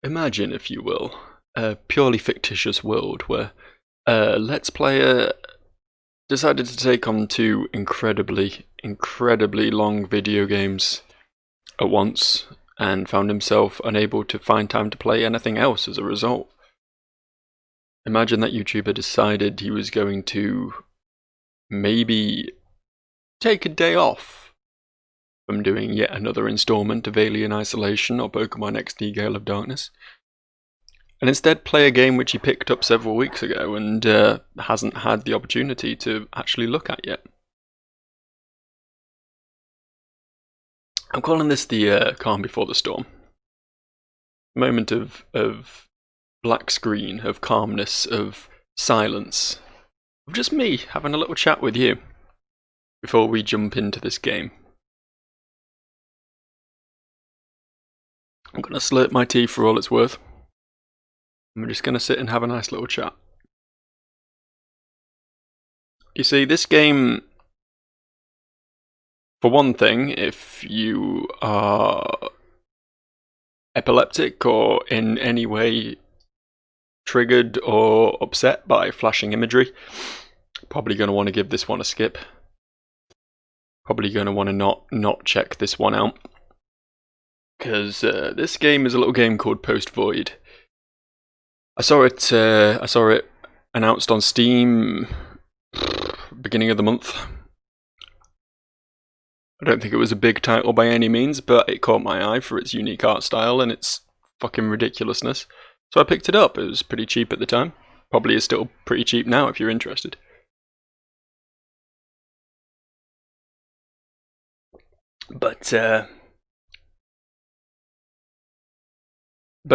Imagine, if you will, a purely fictitious world where a Let's Player decided to take on two incredibly long video games at once and found himself unable to find time to play anything else as a result. Imagine that YouTuber decided he was going to maybe take a day off from doing yet another installment of Alien Isolation or Pokemon XD Gale of Darkness, and instead play a game which he picked up several weeks ago and hasn't had the opportunity to actually look at yet. I'm calling this the calm before the storm. Moment of black screen, of calmness, of silence, of just me having a little chat with you before we jump into this game. I'm going to slurp my tea for all it's worth. I'm just going to sit and have a nice little chat. You see, this game, for one thing, if you are epileptic or in any way triggered or upset by flashing imagery, probably going to want to give this one a skip. Probably going to want to not check this one out, because this game is a little game called Post Void. I saw it announced on Steam beginning of the month. I don't think it was a big title by any means, but it caught my eye for its unique art style and its fucking ridiculousness. So I picked it up. It was pretty cheap at the time. Probably is still pretty cheap now if you're interested. But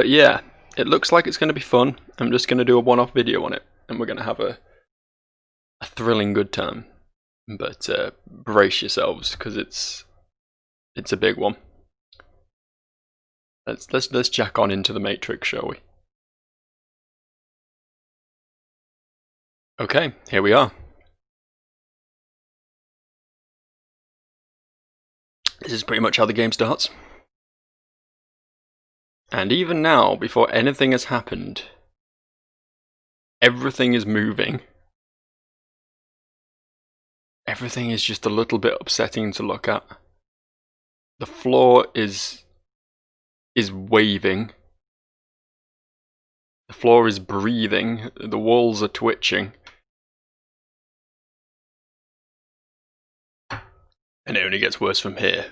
yeah, it looks like it's going to be fun. I'm just going to do a one-off video on it, and we're going to have a thrilling good time. But brace yourselves, because it's a big one. Let's jack on into the Matrix, shall we? Okay, here we are. This is pretty much how the game starts. And even now, before anything has happened, everything is moving. Everything is just a little bit upsetting to look at. The floor is waving. The floor is breathing. The walls are twitching. And it only gets worse from here,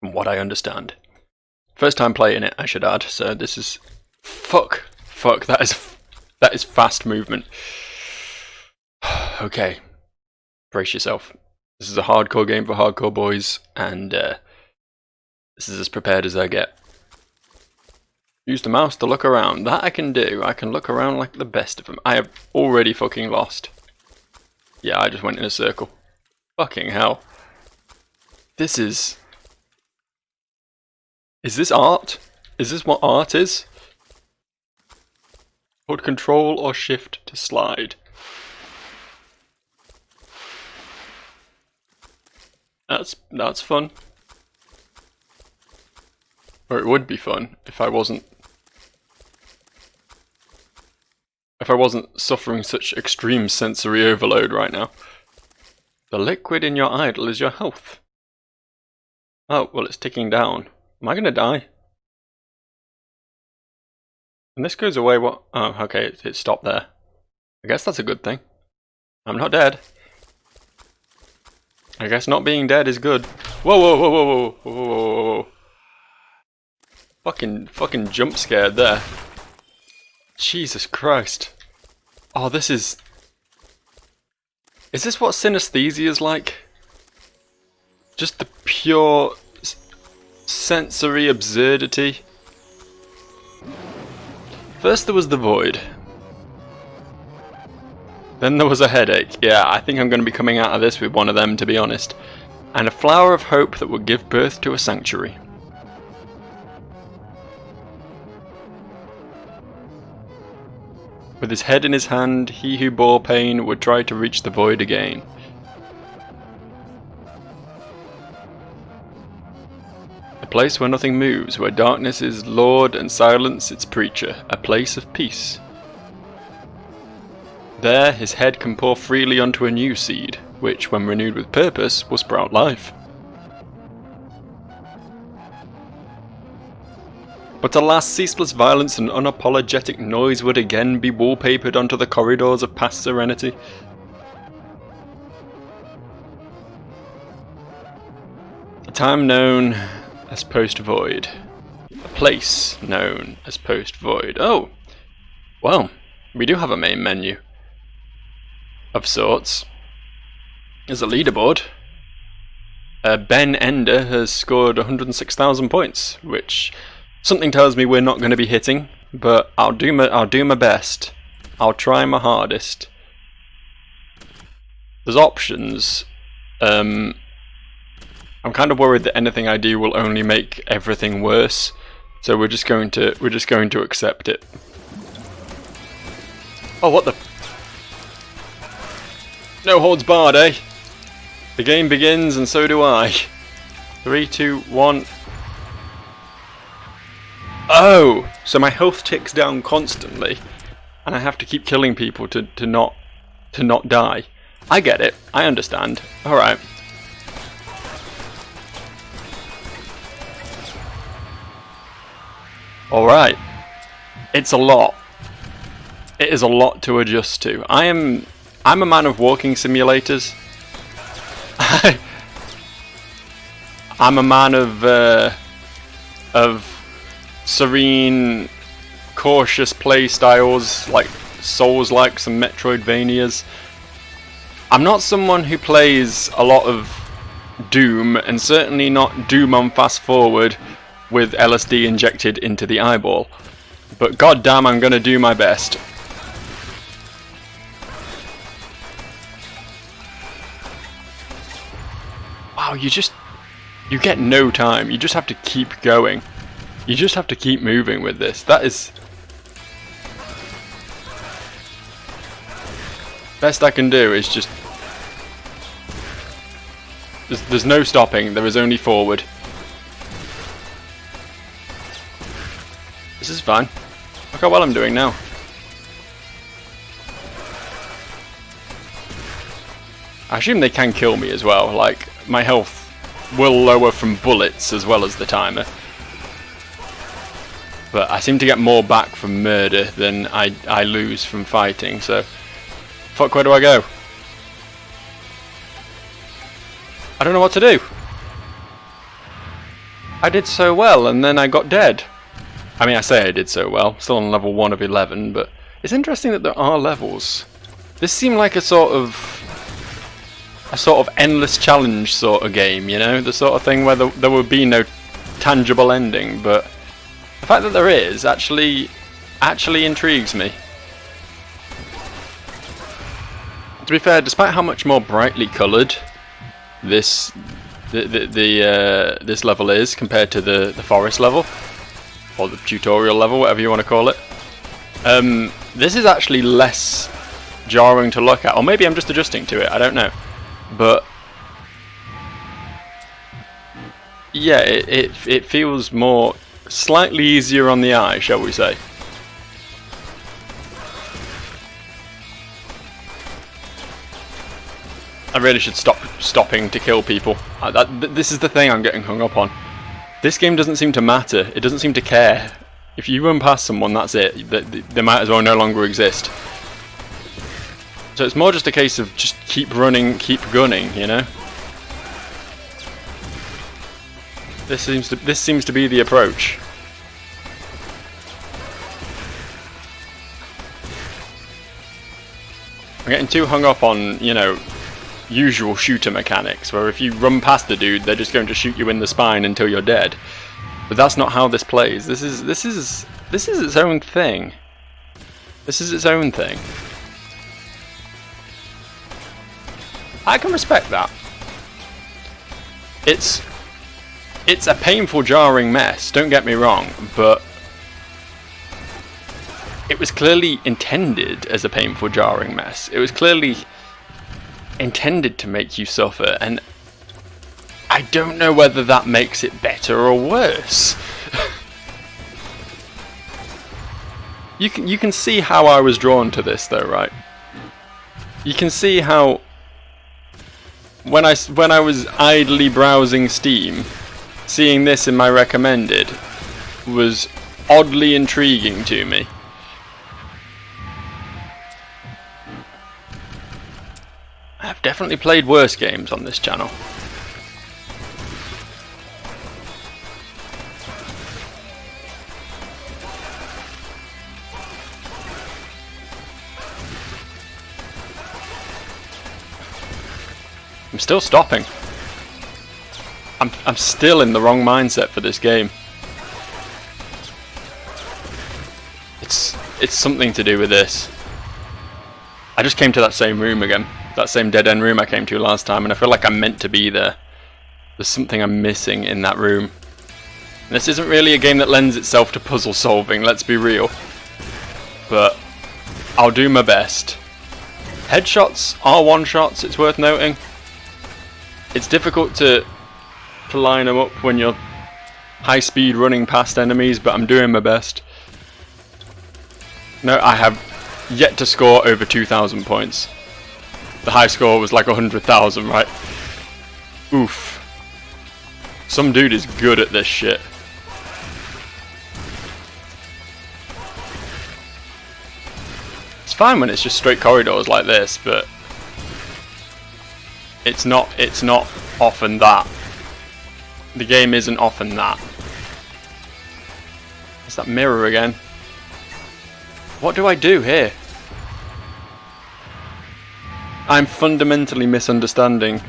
from what I understand. First time playing it, I should add, so this is... Fuck, that is fast movement. Okay, brace yourself. This is a hardcore game for hardcore boys, and this is as prepared as I get. Use the mouse to look around. That I can do. I can look around like the best of them. I have already fucking lost. Yeah, I just went in a circle. Fucking hell. This is... Is this art? Is this what art is? Hold Control or Shift to slide. That's fun. Or it would be fun if I wasn't suffering such extreme sensory overload right now. The liquid in your idol is your health. Oh, well, it's ticking down. Am I gonna die? And this goes away, what? Oh, okay, it stopped there. I guess that's a good thing. I'm not dead. I guess not being dead is good. Whoa, whoa, whoa, whoa, whoa, whoa, whoa, whoa. Fucking jump scared there. Jesus Christ. Oh, this is... Is this what synesthesia is like? Just the pure sensory absurdity. First there was the void. Then there was a headache. Yeah, I think I'm going to be coming out of this with one of them, to be honest. And a flower of hope that would give birth to a sanctuary. With his head in his hand, he who bore pain would try to reach the void again. place where nothing moves, where darkness is lord and silence its preacher, a place of peace. There his head can pour freely onto a new seed, which, when renewed with purpose, will sprout life. But alas, ceaseless violence and unapologetic noise would again be wallpapered onto the corridors of past serenity. A time known as post-void. A place known as post-void. Oh! Well, we do have a main menu. Of sorts. There's a leaderboard. Ben Ender has scored 106,000 points, which something tells me we're not going to be hitting, but I'll do my best. I'll try my hardest. There's options. I'm kind of worried that anything I do will only make everything worse, so we're just going to accept it. Oh, what the? No holds barred, eh? The game begins, and so do I. 3, 2, 1. Oh, so my health ticks down constantly, and I have to keep killing people to not die. I get it. I understand. All right. All right. It's a lot. It is a lot to adjust to. I'm a man of walking simulators. I'm a man of serene, cautious play styles like Souls-likes and Metroidvanias. I'm not someone who plays a lot of Doom, and certainly not Doom on fast forward with LSD injected into the eyeball. But goddamn, I'm gonna do my best. Wow, you get no time. You just have to keep going. You just have to keep moving with this. That is... best I can do is just... There's no stopping, there is only forward. This is fine. Look how well I'm doing now. I assume they can kill me as well, like, my health will lower from bullets as well as the timer. But I seem to get more back from murder than I lose from fighting, so... fuck, where do I go? I don't know what to do. I did so well, and then I got dead. I mean, I say I did so well, still on level 1 of 11, but it's interesting that there are levels. This seemed like a sort of endless challenge sort of game, you know? The sort of thing where there would be no tangible ending, but the fact that there is actually intrigues me. To be fair, despite how much more brightly coloured this level is compared to the forest level, or the tutorial level, whatever you want to call it, this is actually less jarring to look at, or maybe I'm just adjusting to it, I don't know. But yeah, it feels more slightly easier on the eye, shall we say. I really should stop stopping to kill people. This is the thing I'm getting hung up on. This game doesn't seem to matter. It doesn't seem to care. If you run past someone, that's it. They might as well no longer exist. So it's more just a case of just keep running, keep gunning, you know? This seems to be the approach. I'm getting too hung up on, you know, usual shooter mechanics, where if you run past the dude, they're just going to shoot you in the spine until you're dead. But that's not how this plays. This is its own thing. This is its own thing. I can respect that. It's a painful, jarring mess, don't get me wrong, but it was clearly intended as a painful, jarring mess. It was clearly intended to make you suffer, and I I don't know whether that makes it better or worse. You can see how I was drawn to this though, right? You can see how when I was idly browsing Steam, seeing this in my recommended was oddly intriguing to me. I've definitely played worse games on this channel. I'm still stopping. I'm still in the wrong mindset for this game. It's something to do with this. I just came to that same room again. That same dead end room I came to last time, and I feel like I'm meant to be there. There's something I'm missing in that room. And this isn't really a game that lends itself to puzzle solving, let's be real. But I'll do my best. Headshots are one-shots, it's worth noting. It's difficult to line them up when you're high speed running past enemies, but I'm doing my best. No, I have yet to score over 2,000 points. The high score was like 100,000, right? Oof. Some dude is good at this shit. It's fine when it's just straight corridors like this, but it's not often that. The game isn't often that. It's that mirror again. What do I do here? I'm fundamentally misunderstanding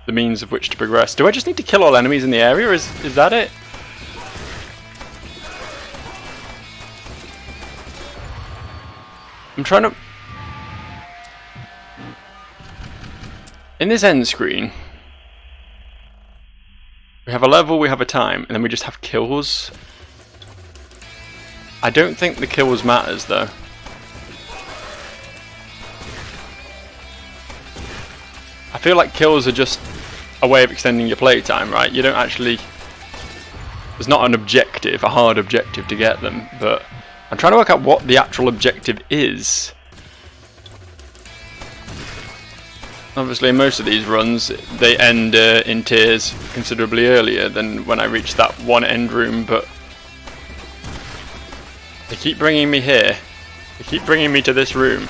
the means of which to progress. Do I just need to kill all enemies in the area? Is that it? I'm trying to... In this end screen, we have a level, we have a time, and then we just have kills. I don't think the kills matters though. I feel like kills are just a way of extending your playtime, right? You don't actually... There's not an objective, a hard objective to get them, but I'm trying to work out what the actual objective is. Obviously in most of these runs, they end in tiers considerably earlier than when I reach that one end room, but they keep bringing me here. They keep bringing me to this room.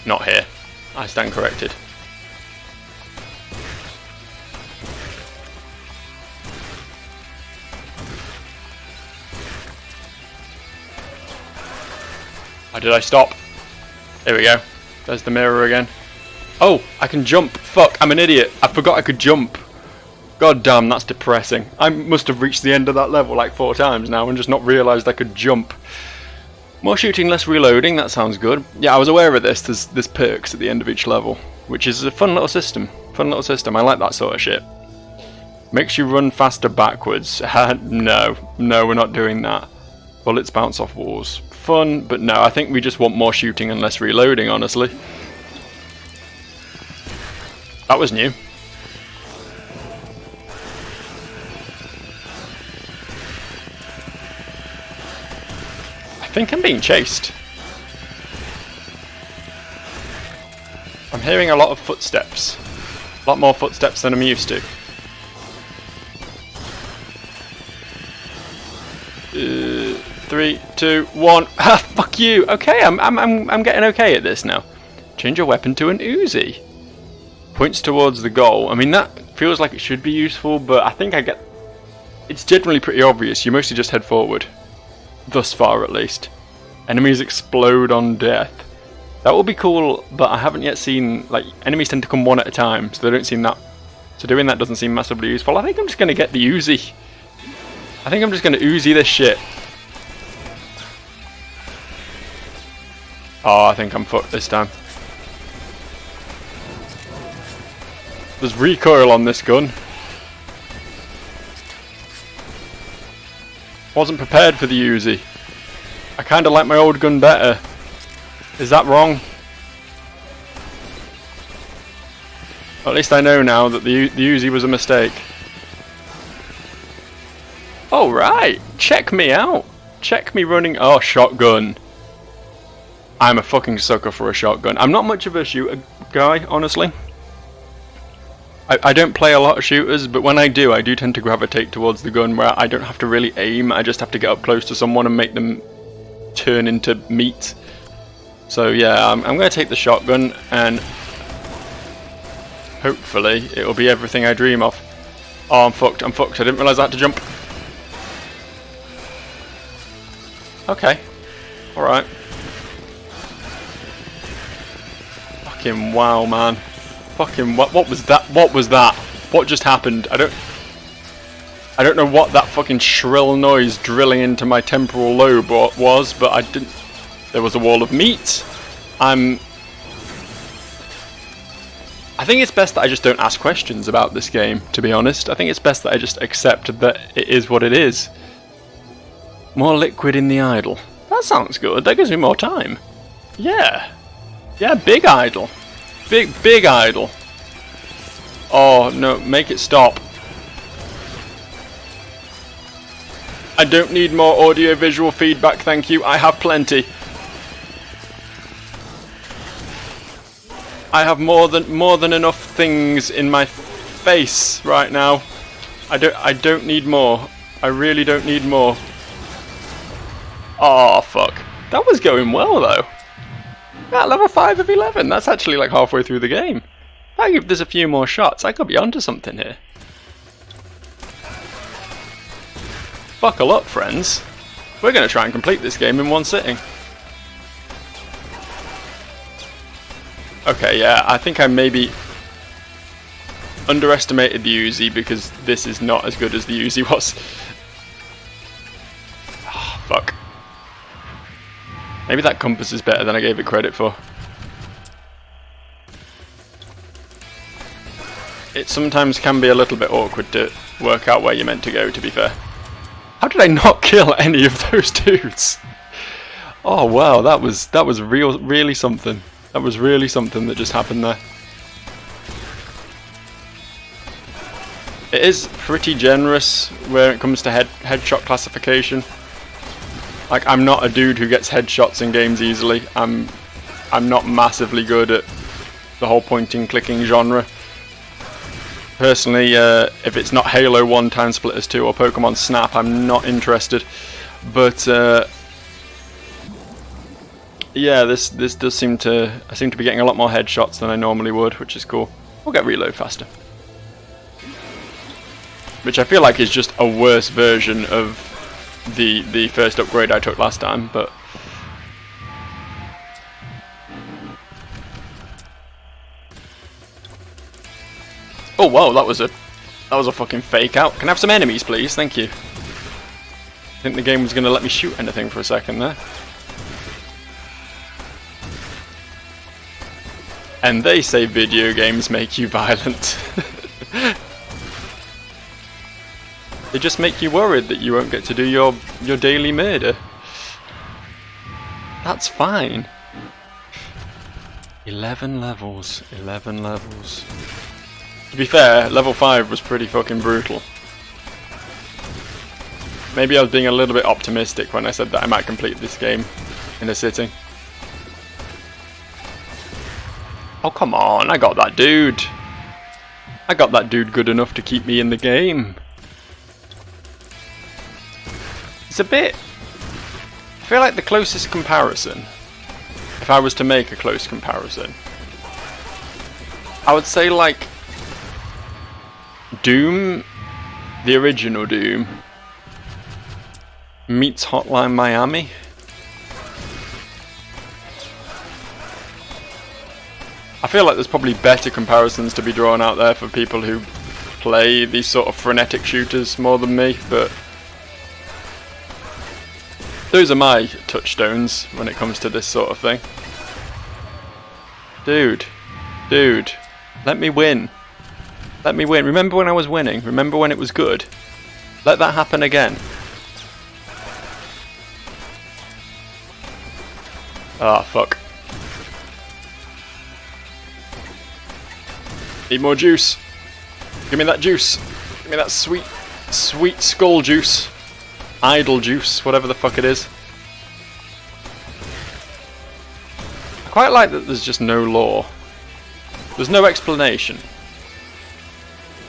Not here. I stand corrected. Why did I stop? There we go. There's the mirror again. Oh, I can jump. Fuck, I'm an idiot. I forgot I could jump. God damn, that's depressing. I must have reached the end of that level like 4 times now and just not realised I could jump. More shooting, less reloading, that sounds good. Yeah, I was aware of this. There's perks at the end of each level, which is a fun little system. I like that sort of shit. Makes you run faster backwards. No, we're not doing that. Bullets bounce off walls. Fun, but no, I think we just want more shooting and less reloading, honestly. That was new. I think I'm being chased. I'm hearing a lot of footsteps. A lot more footsteps than I'm used to. 3, 2, 1. Ah, fuck you. Okay, I'm getting okay at this now. Change your weapon to an Uzi. Points towards the goal. I mean, that feels like it should be useful, but I think it's generally pretty obvious. You mostly just head forward. Thus far, at least. Enemies explode on death. That will be cool, but I haven't yet seen... Like, enemies tend to come one at a time, so they don't seem that... So doing that doesn't seem massively useful. I think I'm just going to get the Uzi. I think I'm just going to Uzi this shit. Oh, I think I'm fucked this time. There's recoil on this gun. Wasn't prepared for the Uzi. I kinda like my old gun better. Is that wrong? At least I know now that the Uzi was a mistake. Oh right, check me out. Check me running. Oh, shotgun. I'm a fucking sucker for a shotgun. I'm not much of a shooter guy, honestly. I don't play a lot of shooters, but when I do tend to gravitate towards the gun where I don't have to really aim. I just have to get up close to someone and make them turn into meat. So yeah, I'm going to take the shotgun, and hopefully it'll be everything I dream of. Oh, I'm fucked. I didn't realise I had to jump. Okay. Alright. Fucking wow, man. Fucking what was that? What was that? What just happened? I don't know what that fucking shrill noise drilling into my temporal lobe was, but I didn't. There was a wall of meat. I think it's best that I just don't ask questions about this game, to be honest. I think it's best that I just accept that it is what it is. More liquid in the idol. That sounds good. That gives me more time. Yeah. Yeah, big idol. Big idol. Oh, no, make it stop. I don't need more audio-visual feedback, thank you. I have plenty. I have more than enough things in my face right now. I don't need more. I really don't need more. Oh fuck. That was going well though. Yeah, level 5 of 11. That's actually like halfway through the game. I think if there's a few more shots, I could be onto something here. Buckle up, friends. We're going to try and complete this game in one sitting. Okay, yeah, I think I maybe underestimated the Uzi because this is not as good as the Uzi was. Oh, fuck. Maybe that compass is better than I gave it credit for. It sometimes can be a little bit awkward to work out where you're meant to go, to be fair. How did I not kill any of those dudes? Oh wow, that was really something. That was really something that just happened there. It is pretty generous when it comes to headshot classification. Like, I'm not a dude who gets headshots in games easily. I'm not massively good at the whole pointing clicking genre. Personally, if it's not Halo 1 Time Splitters 2 or Pokemon Snap, I'm not interested. But yeah, this does seem to I seem to be getting a lot more headshots than I normally would, which is cool. We'll get reload faster. Which I feel like is just a worse version of the first upgrade I took last time, but oh wow, that was a fucking fake out. Can I have some enemies, please? Thank you. I think the game was going to let me shoot anything for a second there. And they say video games make you violent. They just make you worried that you won't get to do your daily murder. That's fine. 11 levels. 11 levels. To be fair, level 5 was pretty fucking brutal. Maybe I was being a little bit optimistic when I said that I might complete this game in a sitting. Oh come on, I got that dude. I got that dude good enough to keep me in the game. It's a bit... I feel like the closest comparison, if I was to make a close comparison, I would say like Doom, the original Doom, meets Hotline Miami. I feel like there's probably better comparisons to be drawn out there for people who play these sort of frenetic shooters more than me, but those are my touchstones when it comes to this sort of thing. Dude, let me win. Let me win. Remember when I was winning? Remember when it was good? Let that happen again. Ah, fuck. Need more juice. Give me that juice. Give me that sweet, sweet skull juice. Idle juice, whatever the fuck it is. I quite like that there's just no lore. There's no explanation.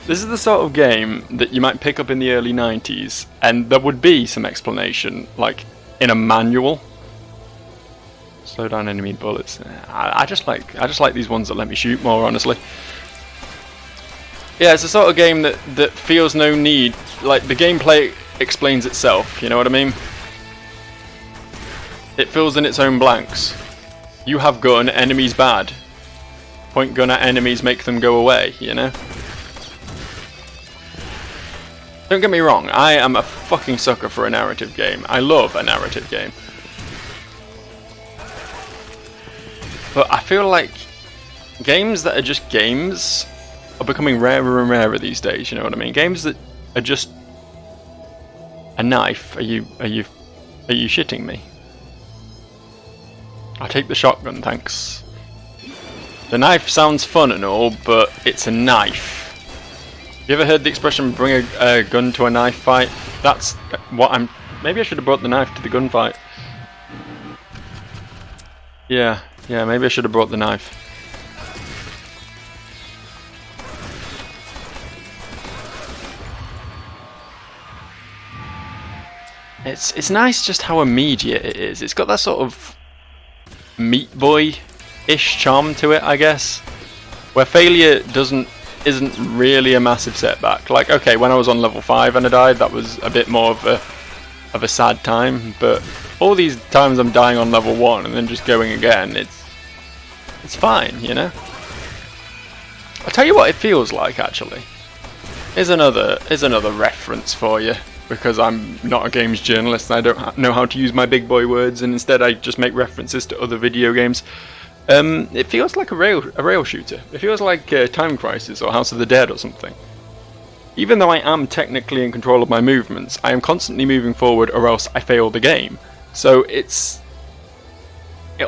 This is the sort of game that you might pick up in the early 90s, and there would be some explanation, like in a manual. Slow down enemy bullets. I just like these ones that let me shoot more, honestly. Yeah, it's the sort of game that feels no need. Like, the gameplay explains itself, you know what I mean? It fills in its own blanks. You have gun, enemies bad. Point gun at enemies, make them go away, you know? Don't get me wrong, I am a fucking sucker for a narrative game. I love a narrative game. But I feel like games that are just games are becoming rarer and rarer these days, you know what I mean? Games that are just a knife. Are you shitting me? I'll take the shotgun, thanks. The knife sounds fun and all, but it's a knife. You ever heard the expression, bring a gun to a knife fight? That's what I'm... Maybe I should have brought the knife to the gunfight. Yeah, maybe I should have brought the knife. It's nice just how immediate it is. It's got that sort of Meat Boy-ish charm to it, I guess. Where failure isn't really a massive setback. Like, okay, when I was on level 5 and I died, that was a bit more of a sad time, but all these times I'm dying on level 1 and then just going again, it's fine, you know? I'll tell you what it feels like, actually. Here's another reference for you, because I'm not a games journalist and I don't know how to use my big boy words, and instead I just make references to other video games. It feels like a rail shooter. It feels like Time Crisis or House of the Dead or something. Even though I am technically in control of my movements, I am constantly moving forward or else I fail the game. So it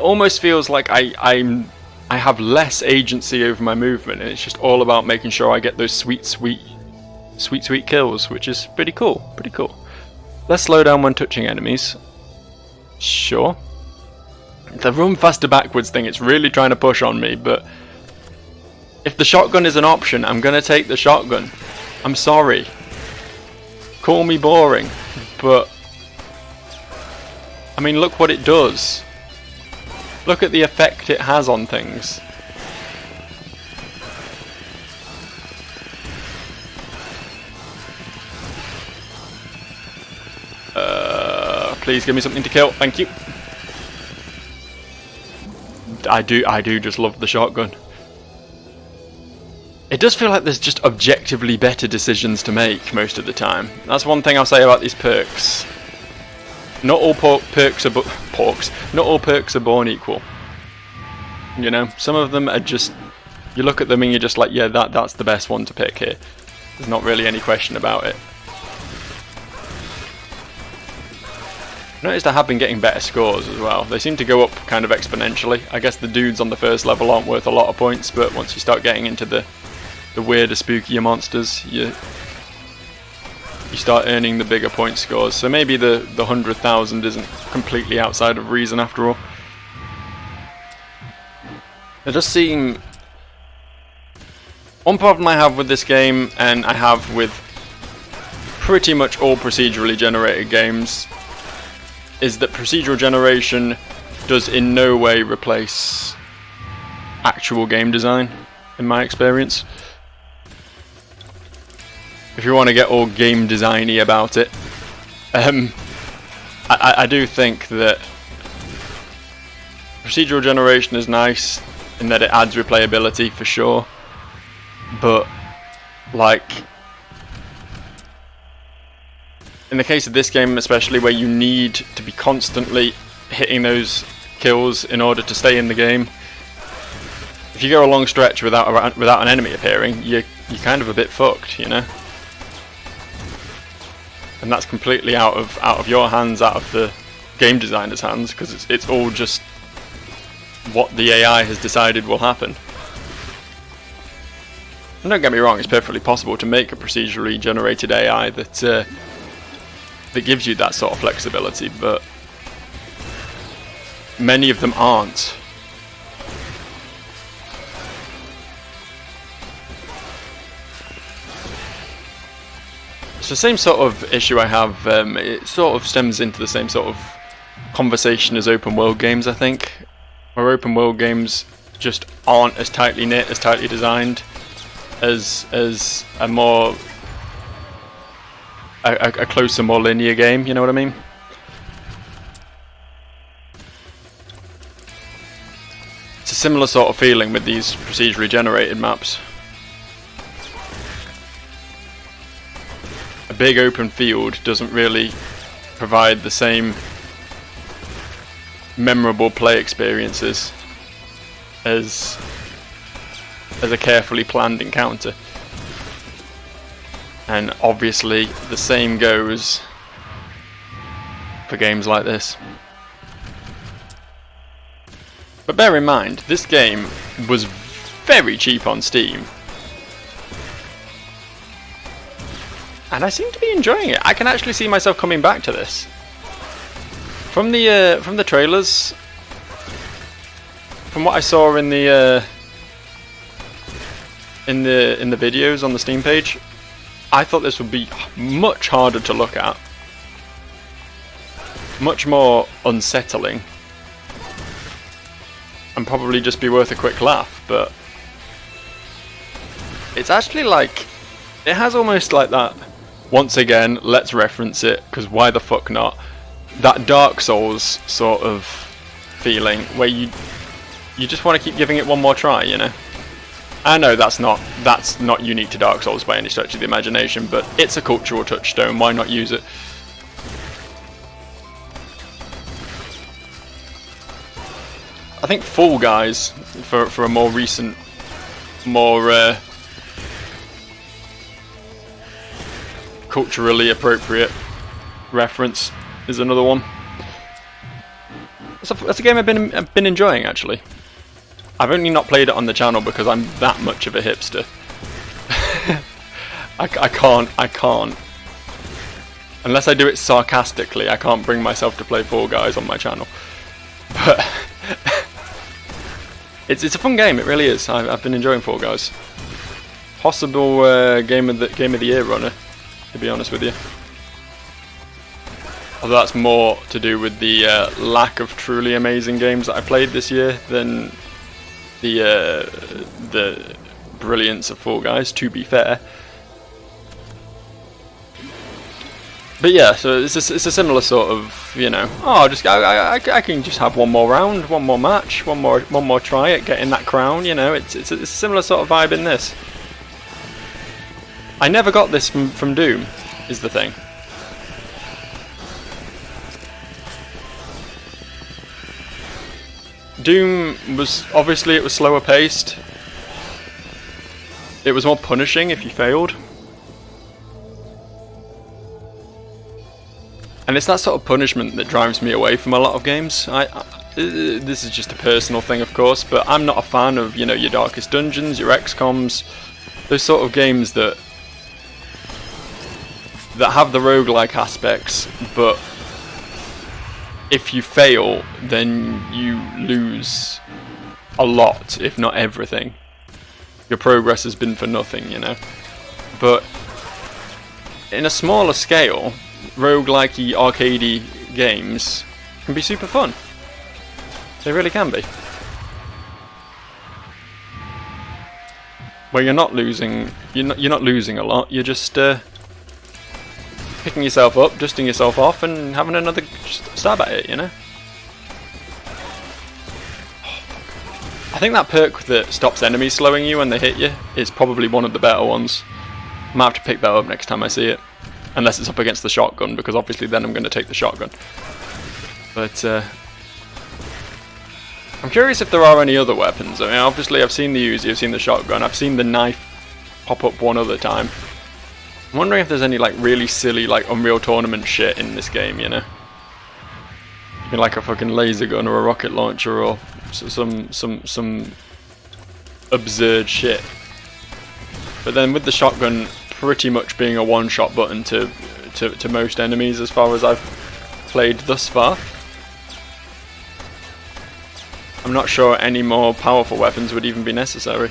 almost feels like I have less agency over my movement, and it's just all about making sure I get those sweet kills, which is pretty cool. Let's slow down when touching enemies. Sure. The run faster backwards thing, it's really trying to push on me, but if the shotgun is an option, I'm gonna take the shotgun. I'm sorry. Call me boring, but I mean, look what it does. Look at the effect it has on things. Please give me something to kill, thank you. I do just love the shotgun. It does feel like there's just objectively better decisions to make most of the time. That's one thing I'll say about these perks. Not all perks are born equal. You know, some of them are just, you look at them and you're just like, yeah, that's the best one to pick here. There's not really any question about it. I noticed I have been getting better scores as well. They seem to go up kind of exponentially. I guess the dudes on the first level aren't worth a lot of points, but once you start getting into the weirder, spookier monsters, you start earning the bigger point scores. So maybe the 100,000 isn't completely outside of reason after all. It does seem... One problem I have with this game, and I have with pretty much all procedurally generated games, is that procedural generation does in no way replace actual game design, in my experience. If you want to get all game designy about it, I do think that procedural generation is nice in that it adds replayability for sure, but like in the case of this game especially, where you need to be constantly hitting those kills in order to stay in the game, if you go a long stretch without an enemy appearing, you're kind of a bit fucked, you know. And that's completely out of your hands, out of the game designer's hands, because it's all just what the AI has decided will happen. And don't get me wrong, it's perfectly possible to make a procedurally generated AI that that gives you that sort of flexibility, but many of them aren't. It's the same sort of issue I have. It sort of stems into the same sort of conversation as open world games, I think, where open world games just aren't as tightly knit, as tightly designed as a more a closer, more linear game. You know what I mean? It's a similar sort of feeling with these procedurally generated maps. A big open field doesn't really provide the same memorable play experiences as a carefully planned encounter. And obviously the same goes for games like this. But bear in mind, this game was very cheap on Steam. And I seem to be enjoying it. I can actually see myself coming back to this. From the trailers, from what I saw in the videos on the Steam page, I thought this would be much harder to look at, much more unsettling, and probably just be worth a quick laugh. But it's actually like, it has almost like that. Once again, let's reference it, because why the fuck not? That Dark Souls sort of feeling, where you just want to keep giving it one more try, you know? I know that's not unique to Dark Souls by any stretch of the imagination, but it's a cultural touchstone, why not use it? I think Fall Guys, for a more recent, more culturally appropriate reference, is another one. That's a game I've been enjoying, actually. I've only not played it on the channel because I'm that much of a hipster. I can't. Unless I do it sarcastically, I can't bring myself to play Fall Guys on my channel. But it's a fun game, it really is. I've been enjoying Fall Guys. Possible game of the year runner, to be honest with you. Although that's more to do with the lack of truly amazing games that I played this year than the brilliance of Fall Guys, to be fair. But yeah, so it's a similar sort of, you know, I can just have one more round, one more match, one more try at getting that crown, you know. It's a similar sort of vibe in this. I never got this from Doom, is the thing. Doom was, obviously it was slower paced. It was more punishing if you failed. And it's that sort of punishment that drives me away from a lot of games. This is just a personal thing, of course, but I'm not a fan of, you know, your Darkest Dungeons, your XCOMs, those sort of games that have the roguelike aspects, but if you fail, then you lose a lot, if not everything. Your progress has been for nothing, you know. But in a smaller scale, roguelike-y, arcadey games can be super fun. They really can be. Where you're not losing a lot. You're just picking yourself up, dusting yourself off, and having another stab at it, you know? I think that perk that stops enemies slowing you when they hit you is probably one of the better ones. I might have to pick that up next time I see it. Unless it's up against the shotgun, because obviously then I'm going to take the shotgun. But I'm curious if there are any other weapons. I mean, obviously I've seen the Uzi, I've seen the shotgun, I've seen the knife pop up one other time. I'm wondering if there's any like really silly like Unreal Tournament shit in this game, you know? Like a fucking laser gun or a rocket launcher or some absurd shit. But then with the shotgun pretty much being a one-shot button to most enemies as far as I've played thus far, I'm not sure any more powerful weapons would even be necessary.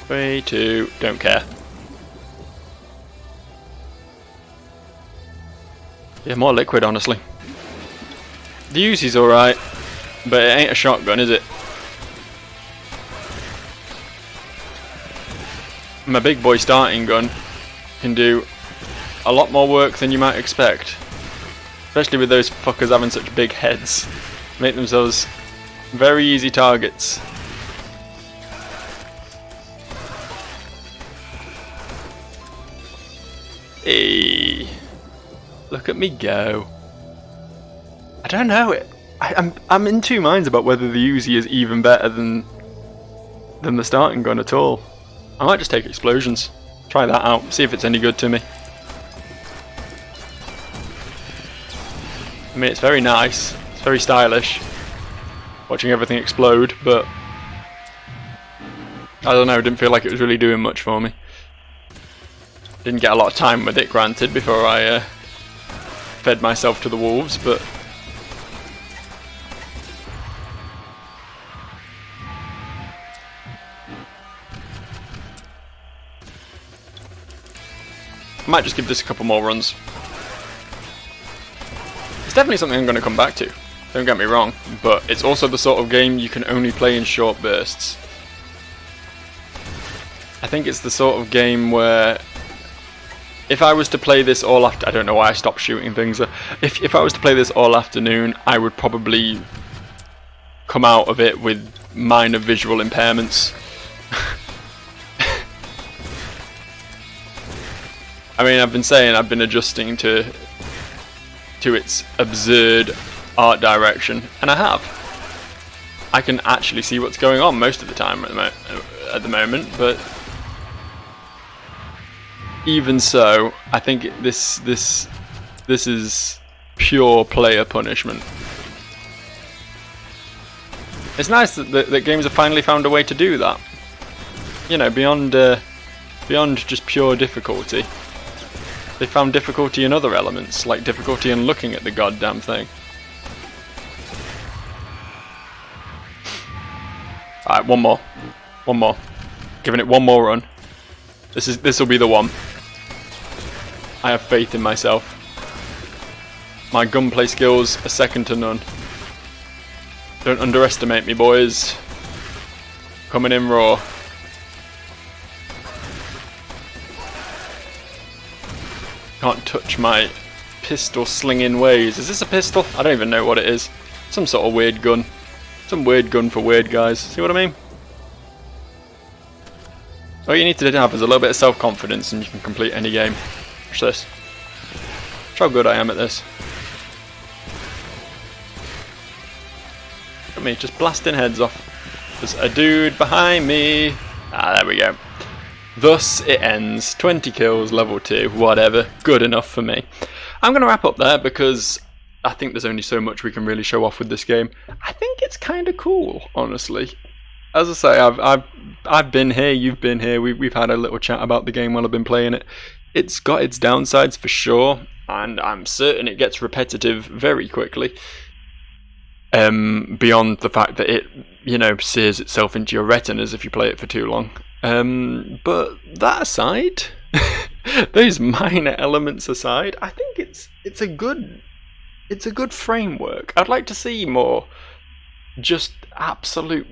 Three, two, don't care. Yeah, more liquid, honestly. The Uzi's alright, but it ain't a shotgun, is it? My big boy starting gun can do a lot more work than you might expect. Especially with those fuckers having such big heads. Make themselves very easy targets. Hey, look at me go. I don't know. I'm in two minds about whether the Uzi is even better than the starting gun at all. I might just take explosions. Try that out. See if it's any good to me. I mean, it's very nice. It's very stylish. Watching everything explode, but I don't know. Didn't feel like it was really doing much for me. Didn't get a lot of time with it, granted, before I fed myself to the wolves, but I might just give this a couple more runs. It's definitely something I'm going to come back to, don't get me wrong, but it's also the sort of game you can only play in short bursts. I think it's the sort of game where if I was to play this all after, I don't know why I stopped shooting things. If I was to play this all afternoon, I would probably come out of it with minor visual impairments. I mean, I've been saying I've been adjusting to its absurd art direction, and I have. I can actually see what's going on most of the time at the moment, but even so, I think this is pure player punishment. It's nice that games have finally found a way to do that. You know, beyond just pure difficulty. They found difficulty in other elements, like difficulty in looking at the goddamn thing. Alright, one more. One more. Giving it one more run. This will be the one. I have faith in myself. My gunplay skills are second to none. Don't underestimate me, boys. Coming in raw. Can't touch my pistol slinging ways. Is this a pistol? I don't even know what it is. Some sort of weird gun. Some weird gun for weird guys. See what I mean? All you need to have is a little bit of self-confidence and you can complete any game. Watch this. Watch how good I am at this. Look at me, just blasting heads off. There's a dude behind me. Ah, there we go. Thus it ends. 20 kills, level 2, whatever. Good enough for me. I'm going to wrap up there because I think there's only so much we can really show off with this game. I think it's kind of cool, honestly. As I say, I've been here, you've been here, we've had a little chat about the game while I've been playing it. It's got its downsides for sure, and I'm certain it gets repetitive very quickly. Beyond the fact that it, you know, sears itself into your retinas if you play it for too long. But that aside, those minor elements aside, I think it's a good framework. I'd like to see more just absolute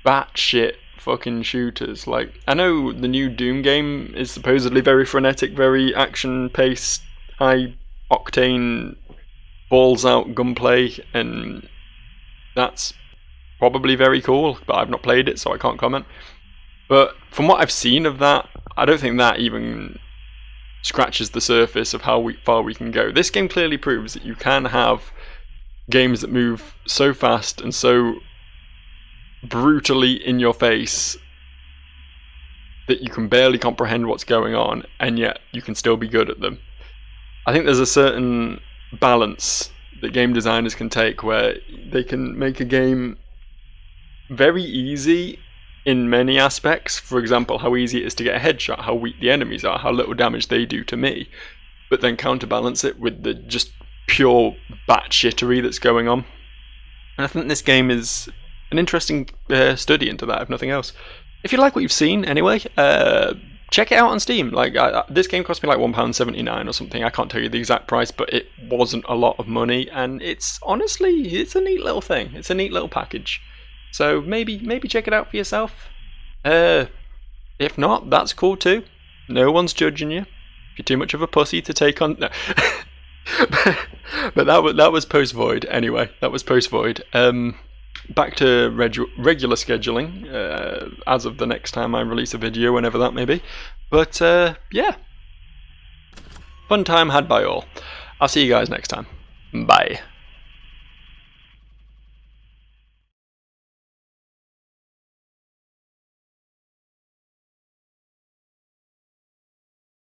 batshit fucking shooters. Like, I know the new Doom game is supposedly very frenetic, very action-paced, high-octane, balls-out gunplay, and that's probably very cool, but I've not played it, so I can't comment. But from what I've seen of that, I don't think that even scratches the surface of how far we can go. This game clearly proves that you can have games that move so fast and so brutally in your face that you can barely comprehend what's going on, and yet you can still be good at them. I think there's a certain balance that game designers can take, where they can make a game very easy in many aspects. For example, how easy it is to get a headshot, how weak the enemies are, how little damage they do to me, but then counterbalance it with the just pure batshittery that's going on. And I think this game is an interesting study into that, if nothing else. If you like what you've seen, anyway, check it out on Steam. Like this game cost me like £1.79 or something. I can't tell you the exact price, but it wasn't a lot of money, and it's honestly, it's a neat little thing. It's a neat little package. So maybe check it out for yourself. If not, that's cool too. No one's judging you. If you're too much of a pussy to take on, no. But that was post Void anyway. That was post Void. Back to regular scheduling as of the next time I release a video, whenever that may be. But yeah, fun time had by all. I'll see you guys next time. Bye.